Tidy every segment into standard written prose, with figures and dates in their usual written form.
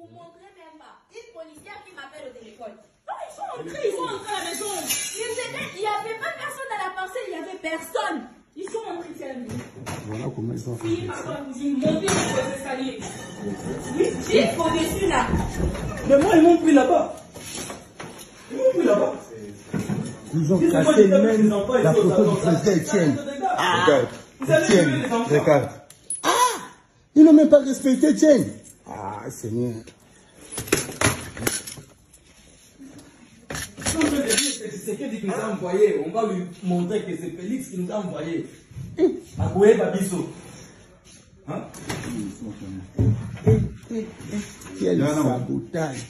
vous montrez même pas. Une policière qui m'appelle au téléphone. Non, ils sont entrés à la maison. Il n'y avait pas personne dans la parcelle, il n'y avait personne. Ils sont entrés ici à la maison. Voilà comment ils sont. Oui, papa, vous y montez les escaliers. Oui, j'ai au-dessus là. Mais moi, ils m'ont pris là-bas. Ils m'ont pris là-bas. Ils ont cassé même la photo du président Etienne. Regarde, Etienne, regarde. Ah, ils n'ont même pas respecté Etienne. Ah, Seigneur. C'est qui nous a envoyé. On va lui montrer que c'est Félix qui nous a envoyé. À Koué Babiso. Hein? Quel sabotage.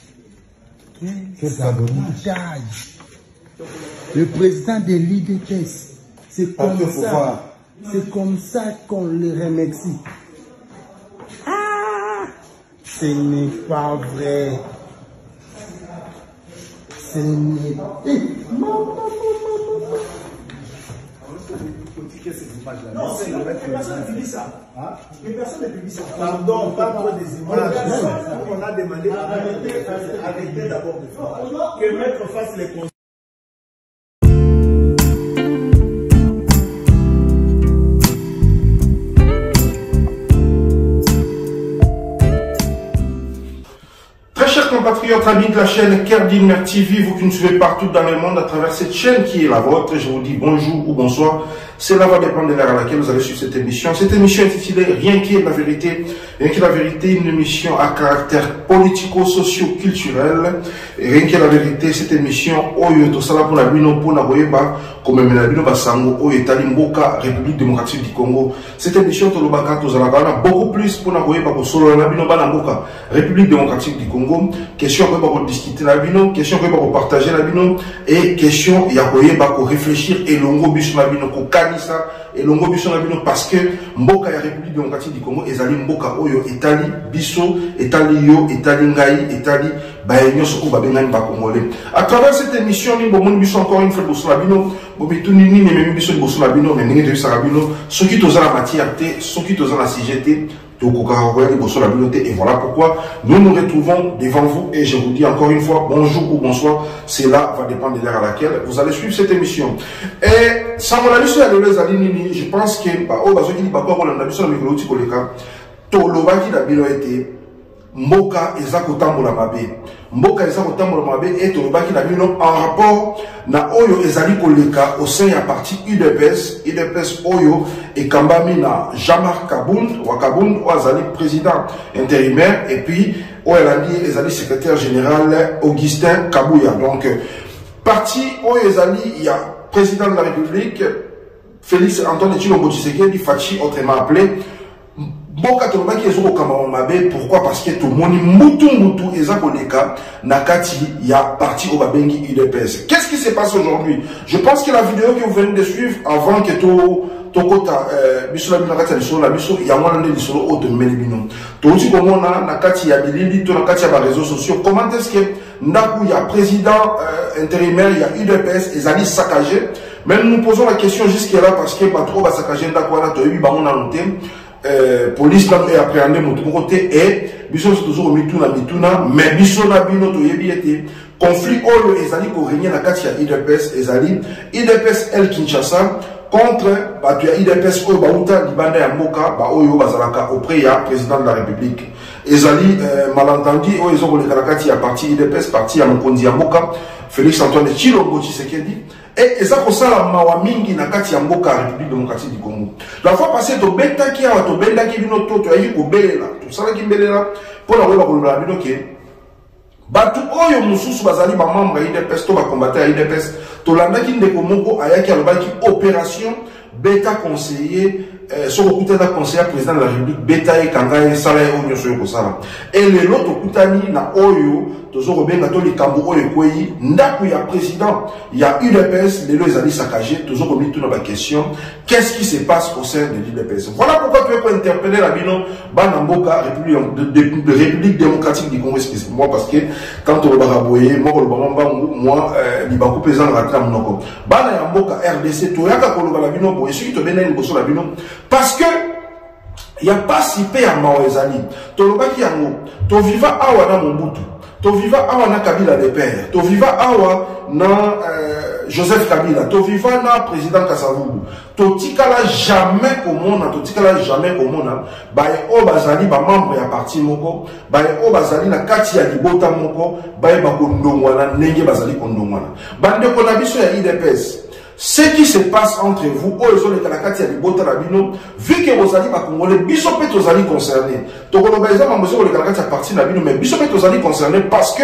Quel sabotage. Le président de l'IDPS, c'est comme ça. C'est comme ça qu'on le remercie. Ah, ce n'est pas vrai. Ce n'est pas... Non, c'est la personne qui dit ça. Mais personne ne publie ça. Pardon, pas trop des images. On a demandé arrêtez d'abord de faire. Que Maître fasse les conseils. Chers compatriotes, amis de la chaîne Kerdinmer TV, vous qui nous suivez partout dans le monde à travers cette chaîne qui est la vôtre, je vous dis bonjour ou bonsoir. Cela va dépendre de l'heure à laquelle vous allez suivre cette émission. Cette émission est intitulée Rien qui est la vérité. Rien qui est la vérité, une émission à caractère politico-socio-culturel. Rien qui est la vérité, cette émission, Oyo Tosala pour la Bino, pour la Boyeba, comme la Bino Basango, Oyo Talimboka, République démocratique du Congo. Cette émission, Tolobaka, Tozalaka, beaucoup plus pour la Boyeba, pour Solo, la Bino Banamboka, République démocratique du Congo. Question pour discuter la Bino, question pour partager la Bino, et question, il y a pour réfléchir, et longo biso la Bino, ça et longo biso na bino parce que mboka ya République démocratique du Congo ezali mboka oyo etali biso etali yo etali ngai etali bayenyo soko babengani ba congolais. À travers cette émission ni bomoni biso encore une fois boso la bino bobitu nini ne même biso boso la bino mais ndenge de sa bino soki tozala matière te soki tozala CGT et voilà pourquoi nous nous retrouvons devant vous et je vous dis encore une fois bonjour ou bonsoir, cela va dépendre de l'heure à laquelle vous allez suivre cette émission. Et sans mon avis sur la je pense que Mboka ezako tambola mabe. Mboka ezako tambola mabe et tolobaki na bino en rapport na oyo ezali koleka au sein ya parti UDPS oyo et kambami na Jean-Marc Kabound ou azali président intérimaire et puis oyalandi ezali secrétaire général Augustin Kabouya. Donc parti oyo ezali il y a président de la République Félix Antoine Tshilombo Tshisekedi Fachi autrement appelé Boka tolobaki ezoko kama mabe. Pourquoi? Parce que tout le monde mutu ezakoleka nakati ya parti obabengi UDPS. Qu'est-ce qui se passe aujourd'hui? Je pense que la vidéo que vous venez de suivre avant que tokota biso la binakati ya lisolo la biso ya mwana nde lisolo oto meli bino touti komona nakati ya bilili to nakati ya ba réseaux sociaux comment est-ce que ndaku ya président intérimaire ya UDPS ezali saccagé. Même nous posons la question jusqu'à là parce que pas trop ba saccagé ndaku wana to yebi bango na noté police n'a pas appréhendé mon côté et biso toujours mituna mais biso na bino to yebi ete conflit oyo ezali ko régner na kati ya IDPS ezali IDPS El Kinshasa contre batu ya IDPS oyo bauta libanda ya mboka ba oyo bazalaka auprès ya président de la République ezali malentendu oyo ezoko na kati ya parti IDPS parti ya mokonzi ya mboka Félix Antoine Tshilombo Tshisekedi et ça pour ça la mawa mingi na kati ya mboka République démocratique du Congo. La fois passée to beta ki awa to benda ki bino to ayi ko belela to sala ki belela pour la weba ko la bino ke batu oyo mususu bazali ba membre ya IDPS to ba combattre ya IDPS to landa ki ndeko moko ayaki alobaki opération beta conseiller sur le conseiller président de la République beta et kangaye sala e onyo so yokosala et le lot okutani na oyo tozo robenga to likambo oyo kwei ndaku ya président ya UDPS lelo ezali saccagé tozo komi tout na ba question qu'est-ce qui se passe au sein de l'UDPS. Voilà pourquoi tu peux interpeller la bino bana mboka République démocratique du Congo, excusez-moi parce que quand on va raboyer moi libako président ratra monoko bana ya mboka RDC to yaka koloba la bino boye soki to bena liboso la bino parce que Il n'y a pas si peu à Maouezali. Tolobaki yango. To viva awa na Mobutu. To viva awa na Kabila de Père. To viva awa na Joseph Kabila. To viva na président Kasavubu. To tikala jamais au monde. To tikala jamais au monde. Baye o bazali ba membre ya parti moko. Baye o bazali na kati ya libota moko. Baye ba kondongwana nenge bazali kondongwana. Bande konabiso ya IDPS. Ce qui se passe entre vous, vu que vous allez congolais, bisopé aux allez concernés. Donc on va dire parti mais bisopé aux allez concernés parce que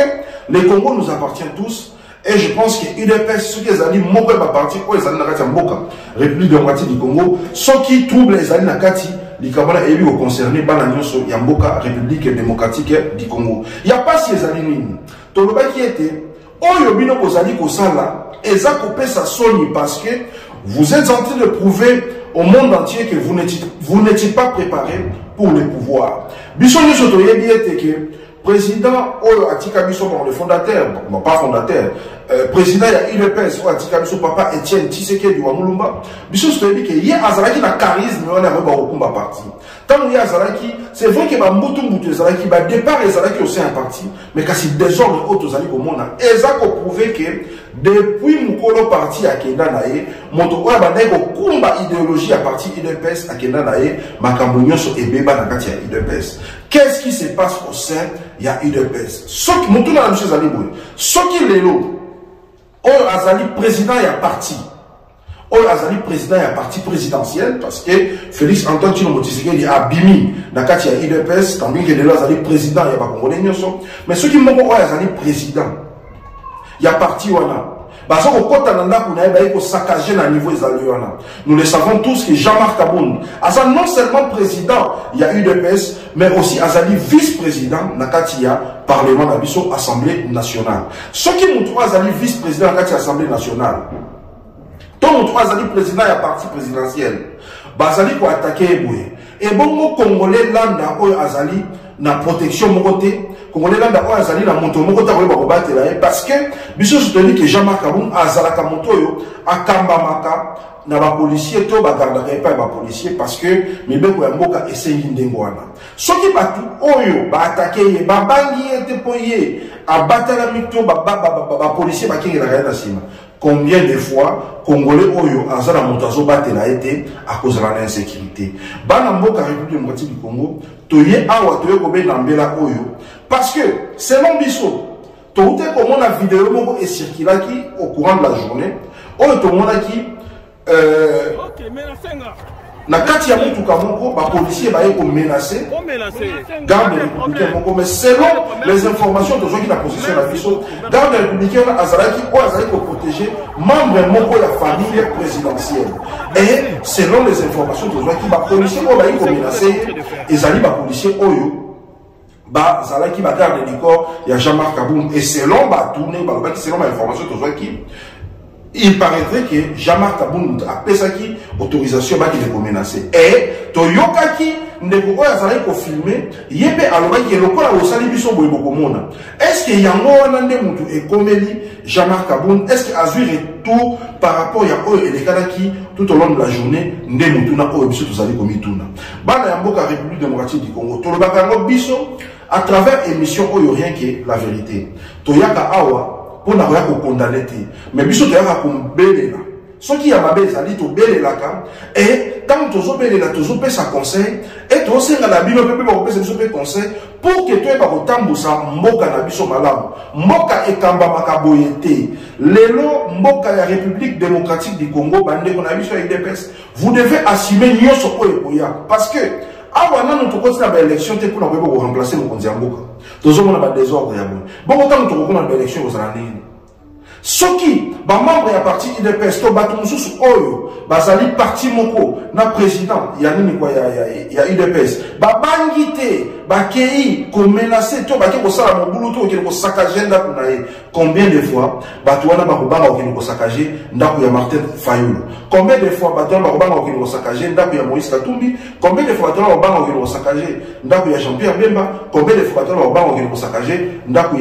les Congos nous appartiennent tous. Et je pense que UDPS, ceux qui allaient mourir ma partie, ils allaient na Mboka, République démocratique du Congo, ceux qui troublent les alliés Nakati, les Kamala élus au concerné, Bananyoso, Yamboka, République démocratique du Congo. Il n'y a pas si les alliés nini. Donc le qui était, Oyobino Kozali Kosala, et ça coupe sa Sony parce que vous êtes en train de prouver au monde entier que vous n'étiez pas préparé pour le pouvoir. Bissoni Sotoyebi était que président Oyo Atika Biso, le fondateur, non pas fondateur, président il y a UDPS Oyo Atika Biso, papa Etienne Tshisekedi wa Mulumba, Biso Sotoyebi que hier Azalaki na charisme on a rebat au combat parti. Tant il y a Azalaki, c'est vrai que Mbutu Azalaki, départ Azalaki aussi un parti, mais quand c'est désordre autres Azalaki au monde, et ça qu'on prouvé que depuis Mukolo parti à Kenda Nae, Moto Oya Bandai ko kumba idéologie à partir IDPS à Kenda Nae, Makambonyo so ebeba na kati ya IDPS. Qu'est-ce qui se passe au sein il y a UDPS? Ce qui monte dans la monsieur Zaliboué, ce qui est l'eau, Oyo Azali président il y a parti. Oyo Azali président il y a parti présidentiel parce que Félix Antoine Tshilombo Tshisekedi a bimi na kati ya UDPS, tandis que Lelo Azali président il y a pas Congolais nyonso. Mais ce qui monte Oyo Azali président, il y a parti wana. Parce que saccager à niveau nous le savons tous que Jean-Marc Kaboun, non seulement président, il y a UDPS, mais aussi Azali vice-président, Nakatia, Parlement d'Abisso, Assemblée nationale. Ce qui montre Azali vice-président, Nakatia, Assemblée nationale. Tant montre Azali président, il y a parti présidentiel. Bazali ko attaquer Eboué. Et bon, Congolais, landa, Azali, na protection mokoté. Congolais landa o azali na moto moko ta koyeba kobatela parce que biso soutenir que Jean-Marc Kaboun azalaka moto yo akamba maka na ba policier to ba garda pas ba policier parce que mibeko ya mboka esengi ndengo wana soki batu oyo ba attaquer ba bangi ete poye abatala mito ba policier ba kinga na na sima. Combien de fois Congolais oyo azala moto azo batela ete à cause de l'insécurité. Bana mboka République démocratique du Congo toye awa toye ko be na mbela oyo parce que selon Bisso, tout est comme la vidéo est circulée au courant de la journée. Tout le monde qui na kati ya mutu kamoko ba policier ba yeko menacer garde républicain moko mais selon les informations de gens qui la position la Bisso garde républicain azalaki ko protéger membre moko la famille présidentielle et selon les informations de gens qui ba policier ba yeko menacer ezali ba policier oyo ba zalaki ba garde du corps il y a Jean-Marc Kaboun et selon ba tourner ba selon l'information de gens qui il paraîtrait que Jean-Marc Kaboun a pesaki autorisation ba qui les menacer et toyokaki ndeko oyo azali ko filmer yebe alobaki lokola osali biso boye bokomona est-ce que yango wana nde mutu ekomeli Jean-Marc Kaboun est-ce que azui retour par rapport ya oyo elekanaki tout au long de la journée nde mutu na oyo biso tozali komituna bana ya mboka République démocratique du Congo tolobaka ngo biso à travers émission oyo rien que la vérité toyaka awa pour n'a rien condamner mais biso toyaka kombelela soki ya mabe ezali tobelelaka et tant tozobelela tozopesa conseil et tosenga na bino pepe bakopesa biso pe conseil pour que toyeba kotambusa mboka na biso malamu mboka ekambamaka boye te lelo mboka ya République démocratique du Congo bandeko na biso ya UDPS vous devez assumer nyonso oyo ekoya parce que awa nanu tokotina ba élection te mpona koyeba koremplacer mokonzi ya mboka tozomona ba désordre ya boye bongo ntango tokokoma ba élection kozala nini soki ba membre ya parti UDPS to bato mosusu oyo bazali parti moko na président ya nini kwa ya UDPS babangi te bakei ko menacer to baki ko sala mobulu to ko saccager ndako na ye combien de fois bato wana bakobanga ko saccager ndako ya Martin Fayulu combien de fois bato wana bakobanga ko saccager ndako ya Moïse Katumbi combien de fois bato wana bakobanga ko saccager ndako ya Jean-Pierre Bemba combien de fois bato wana bakobanga ko saccager ndako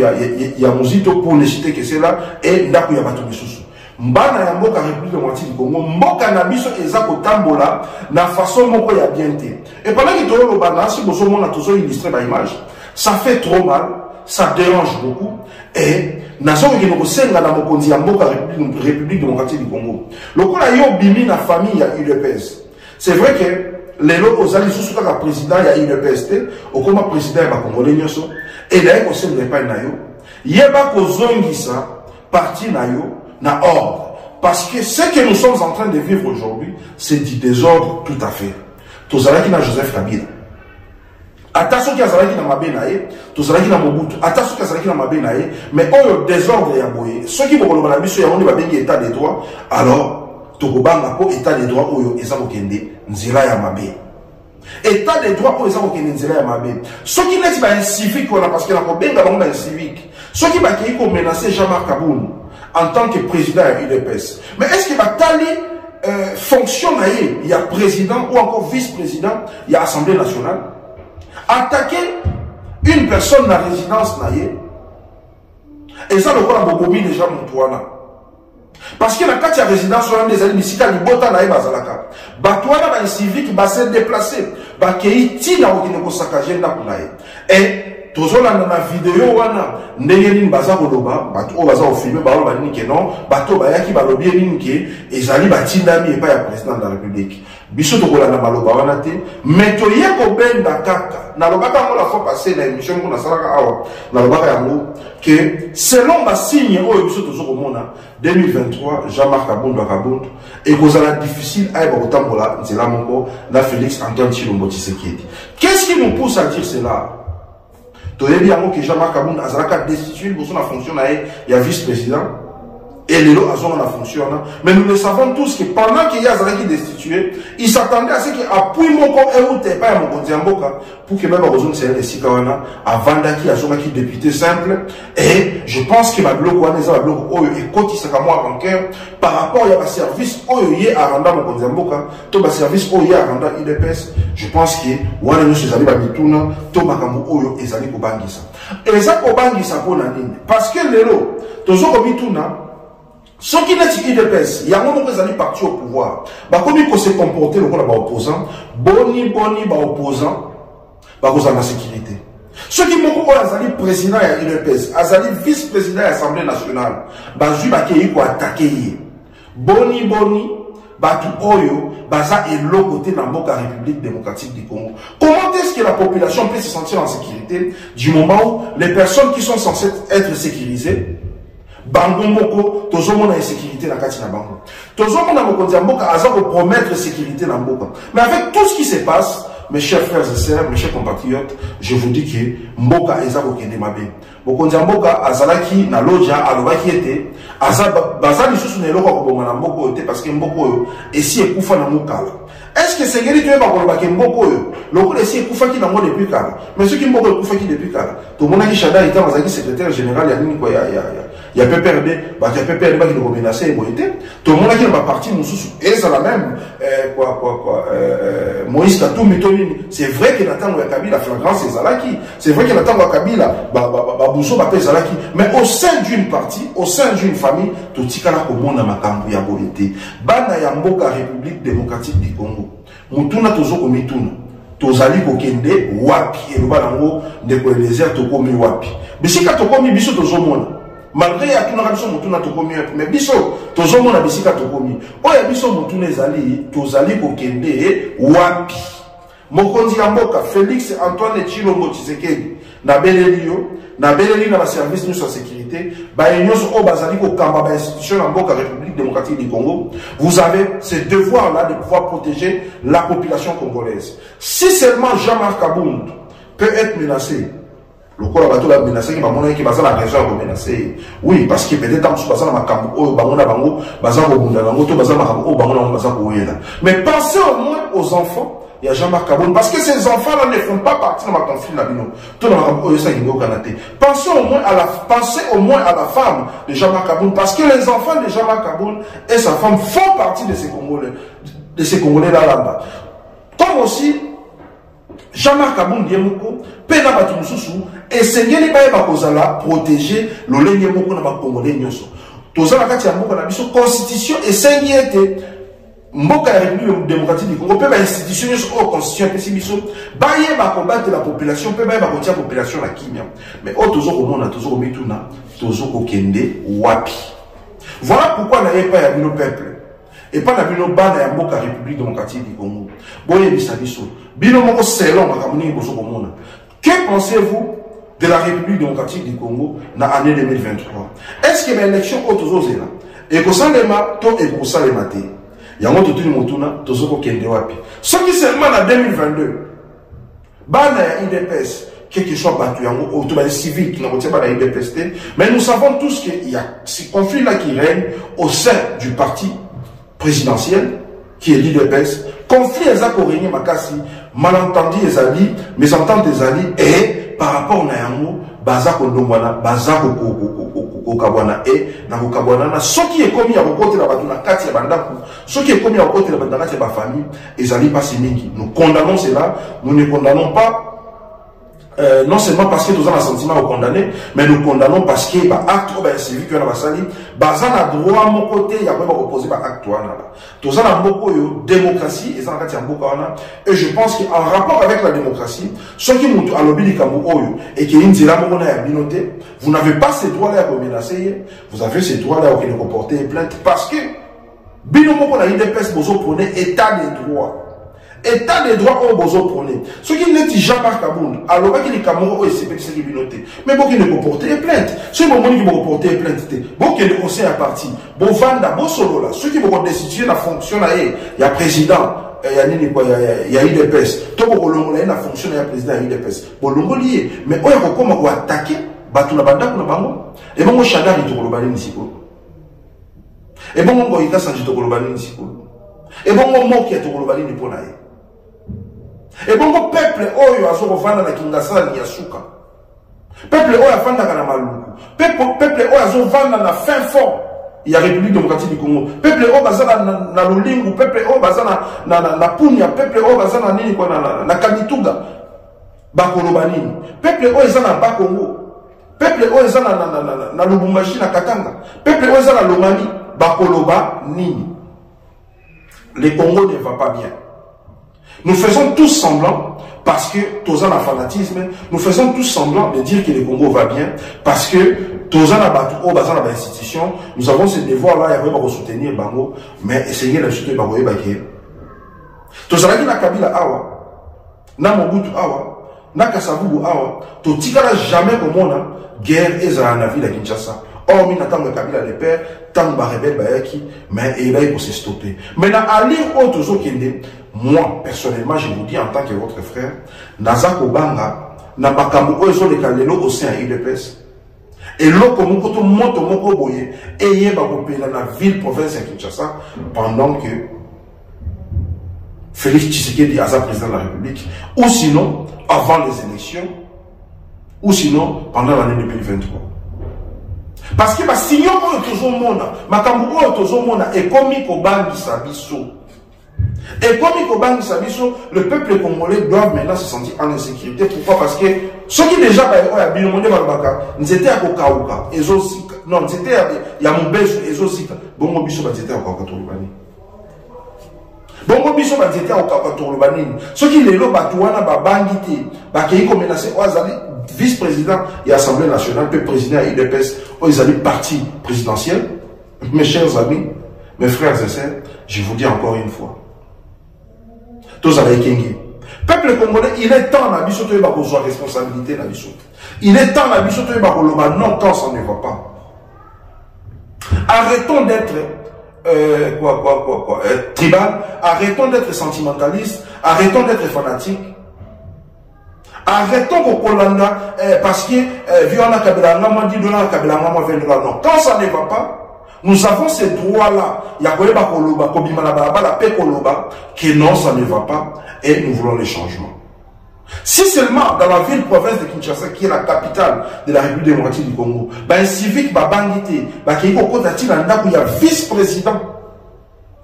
ya Muzito pour ne citer que cela et ndako ya bato misusu mbana ya mboka République démocratique du Congo mboka na biso eza kotambola na façon moko ya bien te. Et pendant que tolo bana si bozo mona tozo illustrer ba image, ça fait trop mal, ça dérange beaucoup et nazo ke no kosenga na mokonzi ya mboka République démocratique du Congo. Lokola yo bimi na famille ya UDPS. C'est vrai que lelo ozali susu kaka président ya UDPS te, okoma président ya Congolais nyoso et d'ailleurs kosenga pa na yo. Yeba kozongisa parti na yo na ordre. Parce que ce que nous sommes en train de vivre aujourd'hui, c'est du désordre tout à fait. Tozalaki na Joseph Kabila. Attention qui a zalaki na mabe na ye, tozalaki na Mobutu. Attention qui a zalaki na mabe na ye, mais oyo désordre ya boye. Ceux qui bokolo na biso ya oni ba bengi état de droit, alors tokobanga po état de droit oyo eza kokende nzela ya mabe. État de droit oyo eza kokende nzela ya mabe. Ceux qui neti ba civique wala parce que na kobenga bango na civique. Ceux qui ba kei ko menacer Jean-Marc Kaboun en tant que président de l'UDPS. Mais est-ce qu'il va taler fonction il y a président ou encore vice-président, il y a Assemblée nationale, attaquer une personne dans la résidence et ça le voit Bobomi déjà Moutouana. Parce que la carte de résidence sur des amis ici, quand ils botent na bazalaka, batouana ba civique va se déplacer, ba kei tina ou qui ne saccager na kunaye. Et tozola na vidéo wana ndenge nini baza koloba bato o baza ofilmer baloba nini ke non bato bayaki balobi nini ke ezali batindami epa ya président de la République biso tokola na maloba wana te mais toye kobenda kaka na lobaka ngo la fois passée na émission ngo na salaka awa na lobaka yango que selon ba signe oyo biso tozokomona 2023 Jean-Marc Kabund et kozala difficile à kotambola nzela moko na Félix Antoine Tshilombo Tshisekedi. Qu'est-ce qui nous pousse à dire cela? Il y a que Jean-Marc Kabound a destitué pour son fonction, il y a vice-président et les lots ont la fonction. Mais nous le savons tous que pendant qu'il y a Zalaki destitué, il s'attendait à ce qu'il appuie mon corps et où t'es pas mon Kondiamboka pour que même Rosone c'est les Sikawana avant qu'il y a son député simple. Et je pense que ma bloc ou un bloc et côté Sakamwa bancaire par rapport à service Oye à Randa mon Kondiamboka, tout le service Oye à Randa IDPS. Je pense que Wana nous c'est allé à Mituna, tout Makamu Oyo et Zali Kobangisa. Et ça Kobangisa pour Nanine. Parce que les lots, tous au Mituna, ceux qui n'ont pas IDPS, il y a un moment où ils allaient partir au pouvoir. Comme ils se comporter le opposant, boni, opposant, ils ont la sécurité. Ceux qui m'ont dit président de l'IDPS, ils vice-président de l'Assemblée nationale, ils ont attaqué. Boni, Batu Oyo, Baza est l'autre côté de la République démocratique du Congo. Comment est-ce que la population peut se sentir en sécurité du moment où les personnes qui sont censées être sécurisées, Bango Moko, Tozomo na sécurité na kati na Bango. Tozomo na Mokonzi Mboka aza ko promettre sécurité na Mboka. Mais avec tout ce qui se passe, mes chers frères et sœurs, mes chers compatriotes, je vous dis que Mboka eza ko kende mabe. Mokonzi Mboka azalaki na loja alobaki ete bazali susu na eloko ko bomana Mboko ete parce que Mboko yo esi ekufa na mokala. Est-ce que c'est guéri tu es pas pour le Mboko yo? Loko esi ekufa ki na ngo depuis kala. Mais ce qui Mboko ekufa ki depuis kala. To mona ki Shada était mazaki secrétaire général ya nini ko il y a PPRD, il y a PPRD qui nous menacé et tout le monde qui n'a pas parti, et ça la même, Moïse Katumbi, c'est vrai qu'il attend le Kabila, la flagrance c'est Zalaki, c'est vrai qu'il attend le Kabila, Babousso, Zalaki, mais au sein d'une partie, au sein d'une famille, tout ce qui a comme on a makambu ya bolité, Bana ya Mboka République démocratique du Congo, Mutuna tozo komituna. Tozali kokende wapi, et le balango de quoi les airs tokomi wapi. Bisika tokomi biso tozomona. Malgré ya tuna biso mutuna tokomi mais biso tozomona bisika tokomi oya biso mutuna ezali tozali kokende wapi mokonzi ya mboka Félix Antoine Tshilombo Tshisekedi na belelio na beleli na service de sécurité ba nyonso o bazali ko kamba ba institution na mboka République démocratique du Congo. Vous avez ce devoir là de pouvoir protéger la population congolaise. Si seulement Jean-Marc Kabound peut être menacé. Le corps bateau la menacé qui va montrer qui va la région menacé. Oui, parce que peut-être dans ce passage na makambo o bangona bango baza ko bunda bango to baza makambo o bangona baza ko yela. Mais pensez au moins aux enfants. Il y a Jean-Marc Kabound parce que ces enfants-là ne font pas partie de ma conflit là bino. Tout le monde ça qui au Canada. Pensez au moins à la femme de Jean-Marc Kabound parce que les enfants de Jean-Marc Kabound et sa femme font partie de ces Congolais là-bas. Comme aussi Jean-Marc Kabound Yemoko, Pena Batumususu, et Seigneur n'est pas protéger le Lengemoko dans ma Congolais Nyoso. Toza la kati ya mboka na biso constitution esengi ete mboka ya République démocratique du Congo peut ba institution au constitution pesi biso baye ba combattre la population peut baye ba kotia population la kimia mais o tozo komona tozo komituna tozo kokende wapi. Voilà pourquoi na yepa ya bino peuple et pas na bino bana ya mboka République démocratique du Congo boye bisa biso bino moko selon makamuni bozo komona. Que pensez-vous de la République démocratique du Congo dans l'année 2023? Est-ce que l'élection autorisée là et que ça les mat to et que ça les maté il y a un autre motuna tozoko kende wapi ce qui seulement en 2022 bana ya IDPS quelque soit battu en autobahn civil qui n'a pas la IDPS mais nous savons tous qu'il y a ce conflit là qui règne au sein du parti présidentiel qui est l'IDPS conflit exact au régner makasi malentendu les alliés mésentente des alliés et par rapport na yango baza kondongwana baza kokabwana et na kokabwana na soki ekomi ya kokote la batu na kati ya bandaku soki ekomi ya kokote la batu na kati ya ba famille ezali pasi mingi. Nous condamnons cela, nous ne condamnons pas non seulement parce que nous avons un sentiment à condamner, mais nous condamnons parce que bah acte bah c'est vu que na basali baza na droit mon côté il y a pas opposé bah acte wana là tous ça na mboko yo démocratie et ça na kati ya mboka wana et je pense que en rapport avec la démocratie ceux qui mutu alobi likambo oyo et qui inzira moko na ya binoté vous n'avez pas ces droits là à menacer, vous avez ces droits là à porter plainte parce que bino moko na IDPS bozo prenez état des droits. État des droits au besoin prôné. Ce qui n'est Jean-Marc Kabound, alors qu'il est Cameroun, c'est ce qui est noté. Mais bon, qui ne peut porter plainte. Ce moment qui peut porter plainte, bon, qui est le conseil à parti. Bon, Vanda, bon, solo là. Ceux qui vont destituer la fonction là, il y a président, il y a IDPS. Tout le monde a la fonction, il y a président, il y a IDPS. Bon, le lié. Mais on a comment attaquer, battre la banda pour le bango. Et bon, mon chagrin, il te le ici. Et bon, mon goïka, ça, il te le ici. Et bon, mon mot qui est te le pour naïe. Et bon, le peuple, oyo azo vanda na Kinshasa ni Yasuka. Peuple oyo afanda na Maluku. Peuple oyo azo vanda na fin fond. Il y a République démocratique du Congo. Peuple oyo bazana na Lolingu, peuple oyo bazana na Punya, peuple oyo bazana nini kwa na Kamituga. Bakoloba nini. Peuple oyo zana ba Congo. Peuple oyo zana na Lubumbashi na Katanga. Peuple oyo zana Lomami, bakoloba nini. Le Congo ne va pas bien. Nous faisons tous semblant, parce que tous en a fanatisme, nous faisons tous semblant de dire que le Congo va bien, parce que tous en a battu au bazar de l'institution, nous avons ce devoir-là, il y a pas soutenir Bango, mais essayer de soutenir Bango et Baké. Tous en a dit na Kabila Awa, na Mobutu Awa, na Kasavubu Awa, tout tigara jamais comme on a guerre et à la ville à Kinshasa. Or, il n'attend que Kabila le père, tant de rebelle Bayaki, mais il va se stopper. Maintenant, à lire autres autres moi, personnellement, je vous dis en tant que votre frère, Nazako Banga, Nabakamu Ozo le Kalelo au sein de l'IDPS. Et l'autre, Mokoto Moto Moko Boye, et Yébakopé dans la ville province de Kinshasa, pendant que Félix Tshisekedi est président de la République, ou sinon, avant les élections, ou sinon, pendant l'année 2023. Parce que, si on est toujours monde, Makamu est toujours monde, et comme il faut bangi sabiso. Et comme il faut bangi sabiso, le peuple congolais doit maintenant se sentir en insécurité. Pourquoi? Parce que ceux qui déjà, ils étaient à Kokauka, non, ils étaient à Yamoubesu, Ezosika, bon, Mobiso, ils étaient à Kokauka. Bongo biso bazete au Kakatolobani. Ceux qui les lots batouana babangité, bakei comme menacé Oazali vice-président et Assemblée nationale, puis président et IDPS, Oazali parti présidentiel. Mes chers amis, mes frères et sœurs, je vous dis encore une fois. Tous avec Kengi. Peuple congolais, il est temps la biso de besoin responsabilité la biso. Il est temps la biso de non quand ça ne va pas. Arrêtons d'être tribal, arrêtons d'être sentimentaliste, arrêtons d'être fanatique, arrêtons qu'on colanda parce que Viona Kabila m'a dit Dona Kabila m'a vendra. Non, quand ça ne va pas, nous avons ces droits-là. Il y a Koyeba Koloba, Kobima la paix Koloba, que non, ça ne va pas, et nous voulons les changements. Si seulement dans la ville-province de Kinshasa, qui est la capitale de la République démocratique du Congo, un civique va bangiter, il y a vice-président,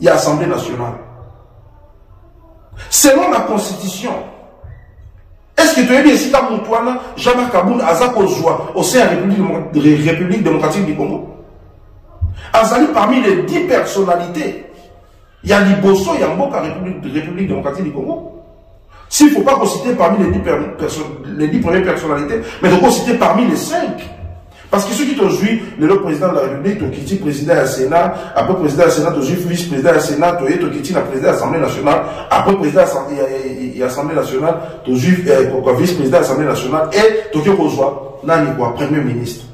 il y a Assemblée nationale. Selon la Constitution, est-ce que tu es dit ici, Jean-Marc Kabound, Azako Zoua, au sein de la République démocratique du Congo? Azali parmi les 10 personnalités. Il y a Liboso, il y a Mboka, République démocratique du Congo. S'il ne faut pas citer parmi les 10 premières personnalités, mais donc citer parmi les 5. Parce que ceux qui ont joué, le président de la République, qui est président du Sénat, après président du Sénat, vice-président du Sénat, qui est président de l'Assemblée nationale, après président de l'Assemblée nationale, vice-président de l'Assemblée nationale, et qui reçoit, premier ministre.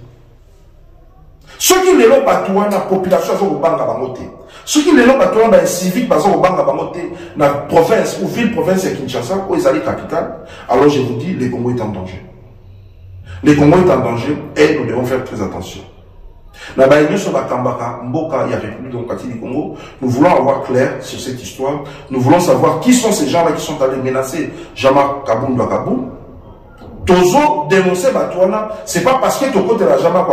Ceux qui ne l'ont pas tout, la population, sont au banc à Bangote. Ceux qui ne l'ont pas tout, dans les civiques, sont au banc à Bangote, dans la province, ou ville, province de Kinshasa, où ils allaient capitale, alors je vous dis, le Congo est en danger. Le Congo est en danger et nous devons faire très attention. Dans la Mboka, il y a République démocratique du Congo. Nous voulons avoir clair sur cette histoire. Nous voulons savoir qui sont ces gens-là qui sont allés menacer Jama Kabound à Kabound. Tozo dénoncer Batouana, c'est pas parce que tu côté la Jama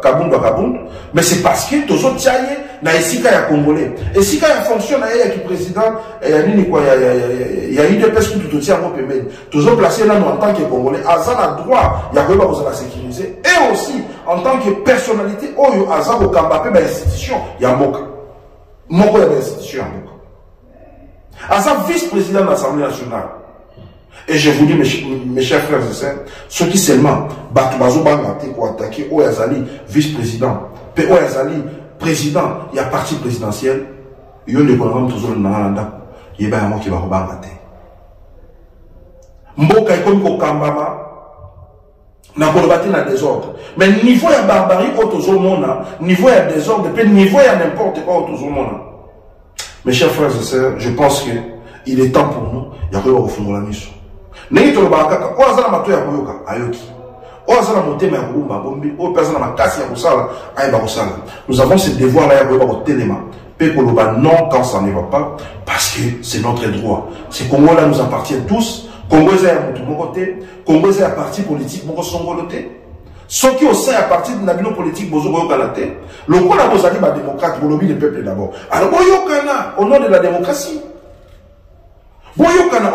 Kabound à Kabound, mais c'est parce que Tozo Tiaye na Esika ya Congolais. Esika ya fonctionne il y a qui président, il y a eu des personnes qui tout tient au paiement. Tozo placé là en tant que Congolais, Azan a droit, il y a quoi besoin de sécuriser et aussi en tant que personnalité, Oyo Azan au Kambapé ba institution, il y a Moka. Moko ya institution Moka. Azan vice-président de l'Assemblée nationale. Et je vous dis, mes chers frères et sœurs, ceux qui seulement Batubazo Bangate pour attaquer Oyazali, vice-président, puis Oyazali, président, il y a parti présidentiel, il y a des programmes toujours dans l'Anda, il y a un mot qui va rebangate. Mboka est comme Kambama, n'a pas battu dans le désordre. Mais niveau de barbarie, autour monde, niveau de désordre, puis niveau de n'importe quoi autour monde. Mes chers frères et sœurs, je pense qu'il est temps pour nous, il y a quoi au fond de la mission. Nous avons ce devoir-là, non quand ça ne va pas, parce que c'est notre droit. Ce Congo-là nous appartient tous. Congo est à mon côté, Congo est à parti politique, mon côté. Ceux qui ont sein à partir de la politique, le Congo a besoin de démocrate, le peuple d'abord. Alors, au nom de la démocratie, au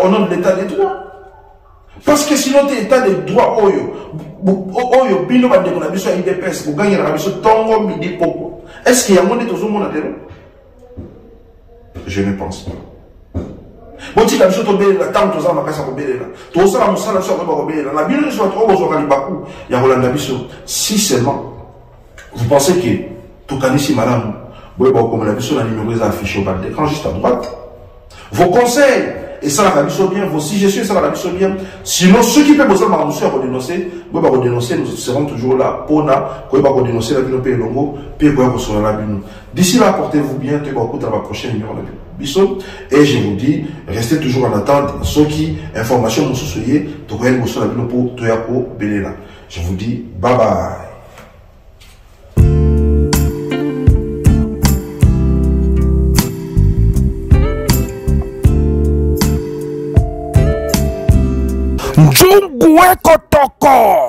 nom de l'état des droits. Parce que sinon, tu état de droit, bino ba ndeko na biso ya IDPS, pour gagner la biso tongo midi poko. Est-ce qu'il y a monde tout le monde Je ne pense pas. Bon, tu as biso to bele la tant to za makasa ko bele la. To sala musala so ko bele la. La bino so to ozo ka libaku ya rolanda biso. Si seulement vous pensez que tout kanisi malamu, boy ba ko la biso na numéro affiché au bas de l'écran juste à droite. Vos conseils et ça la mission bien, vos suggestions, ça la mission bien. Sinon, ceux qui peuvent bosser ma monsieur à redénoncer, nous serons toujours là pour dénoncer la bino longo, puis sur la bino. D'ici là, portez-vous bien, tu vas écouter la prochaine numéro de Bisso. Et je vous dis, restez toujours en attente. Ceux qui, information, nous souciez, tu vas bosser la bino pour Toyako Belela. Je vous dis, bye bye. Njungwe Kotoko.